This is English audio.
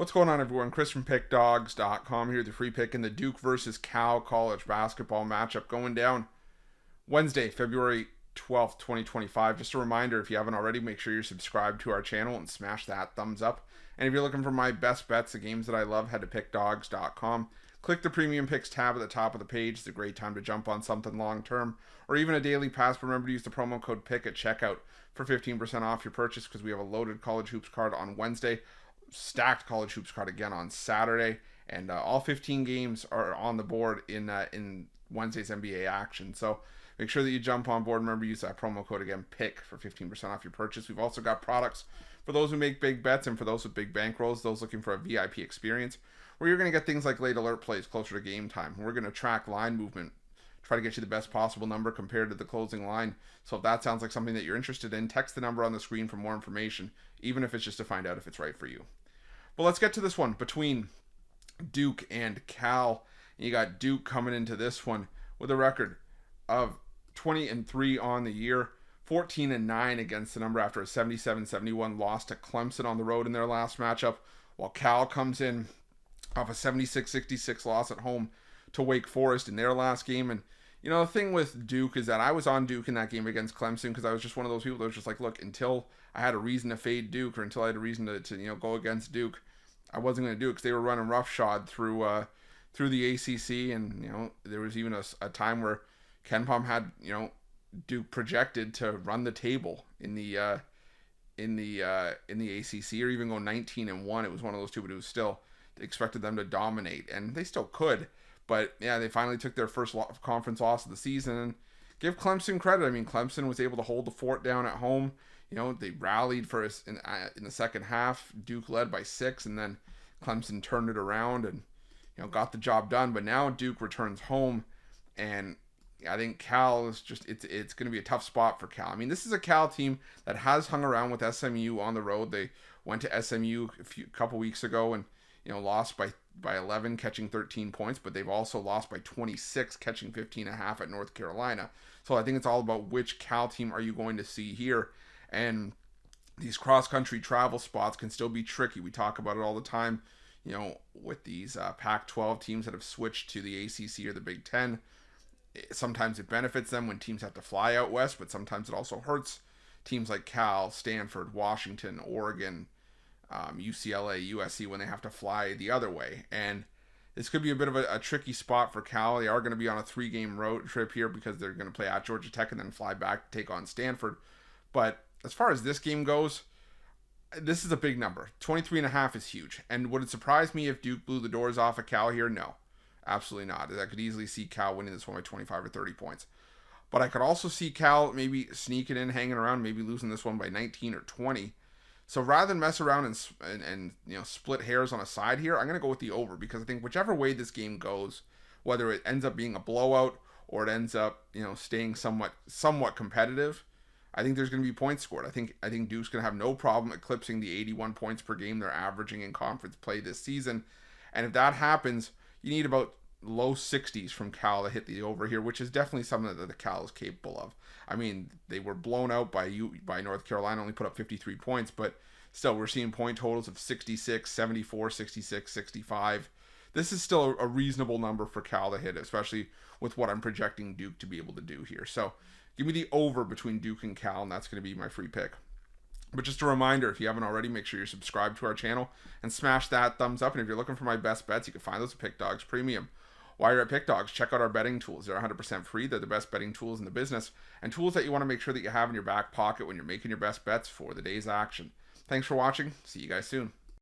What's going on, everyone? Chris from Pickdawgz.com here with the free pick in the Duke versus Cal college basketball matchup going down Wednesday, February 12th, 2025. Just a reminder, if you haven't already, make sure you're subscribed to our channel and smash that thumbs up. And if you're looking for my best bets, the games that I love, head to Pickdawgz.com. Click the Premium Picks tab at the top of the page. It's a great time to jump on something long-term or even a daily pass. Remember to use the promo code PICK at checkout for 15% off your purchase because we have a loaded college hoops card on Wednesday, stacked college hoops card again on Saturday, and all 15 games are on the board in Wednesday's NBA action. So make sure that you jump on board. Remember, use that promo code again, PICK, for 15% off your purchase. We've also got products for those who make big bets and for those with big bankrolls, those looking for a VIP experience, where you're going to get things like late alert plays closer to game time. We're going to track line movement, try to get you the best possible number compared to the closing line. So if that sounds like something that you're interested in, text the number on the screen for more information, even if it's just to find out if it's right for you. But let's get to this one between Duke and Cal. You got Duke coming into this one with a record of 20-3 on the year, 14-9 against the number after a 77-71 loss to Clemson on the road in their last matchup, while Cal comes in off a 76-66 loss at home to Wake Forest in their last game. And you know, the thing with Duke is that I was on Duke in that game against Clemson because I was just one of those people that was just like, look, until I had a reason to fade Duke or until I had a reason to go against Duke, I wasn't going to do it because they were running roughshod through the ACC. And there was even a time where Ken Pom had Duke projected to run the table in the ACC or even go 19-1. It was one of those two, but it was still expected them to dominate, and they still could. But yeah, they finally took their first conference loss of the season. And give Clemson credit. I mean, Clemson was able to hold the fort down at home. They rallied for us in the second half. Duke led by 6, and then Clemson turned it around and got the job done. But now Duke returns home, and I think Cal is it's going to be a tough spot for Cal. I mean, this is a Cal team that has hung around with SMU on the road. They went to SMU a couple weeks ago and lost by 11, catching 13 points, but they've also lost by 26, catching 15.5 at North Carolina. So I think it's all about which Cal team are you going to see here. And these cross-country travel spots can still be tricky. We talk about it all the time, with these Pac-12 teams that have switched to the ACC or the Big Ten. Sometimes it benefits them when teams have to fly out west, but sometimes it also hurts teams like Cal, Stanford, Washington, Oregon, UCLA, USC when they have to fly the other way. And this could be a bit of a tricky spot for Cal. They are going to be on a 3-game road trip here because they're going to play at Georgia Tech and then fly back to take on Stanford. But as far as this game goes, this is a big number. 23.5 is huge. And would it surprise me if Duke blew the doors off of Cal here? No, absolutely not. I could easily see Cal winning this one by 25 or 30 points. But I could also see Cal maybe sneaking in, hanging around, maybe losing this one by 19 or 20. So rather than mess around and split hairs on a side here, I'm going to go with the over because I think whichever way this game goes, whether it ends up being a blowout or it ends up staying somewhat competitive, I think there's going to be points scored. I think Duke's going to have no problem eclipsing the 81 points per game they're averaging in conference play this season. And if that happens, you need about low 60s from Cal to hit the over here, which is definitely something that the Cal is capable of. I mean, they were blown out by North Carolina, only put up 53 points, but still we're seeing point totals of 66, 74, 66, 65. This is still a reasonable number for Cal to hit, especially with what I'm projecting Duke to be able to do here. So give me the over between Duke and Cal, and that's going to be my free pick. But just a reminder, if you haven't already, make sure you're subscribed to our channel and smash that thumbs up. And if you're looking for my best bets, you can find those at Pickdawgz Premium. While you're at Pickdawgz, check out our betting tools. They're 100% free. They're the best betting tools in the business and tools that you want to make sure that you have in your back pocket when you're making your best bets for the day's action. Thanks for watching. See you guys soon.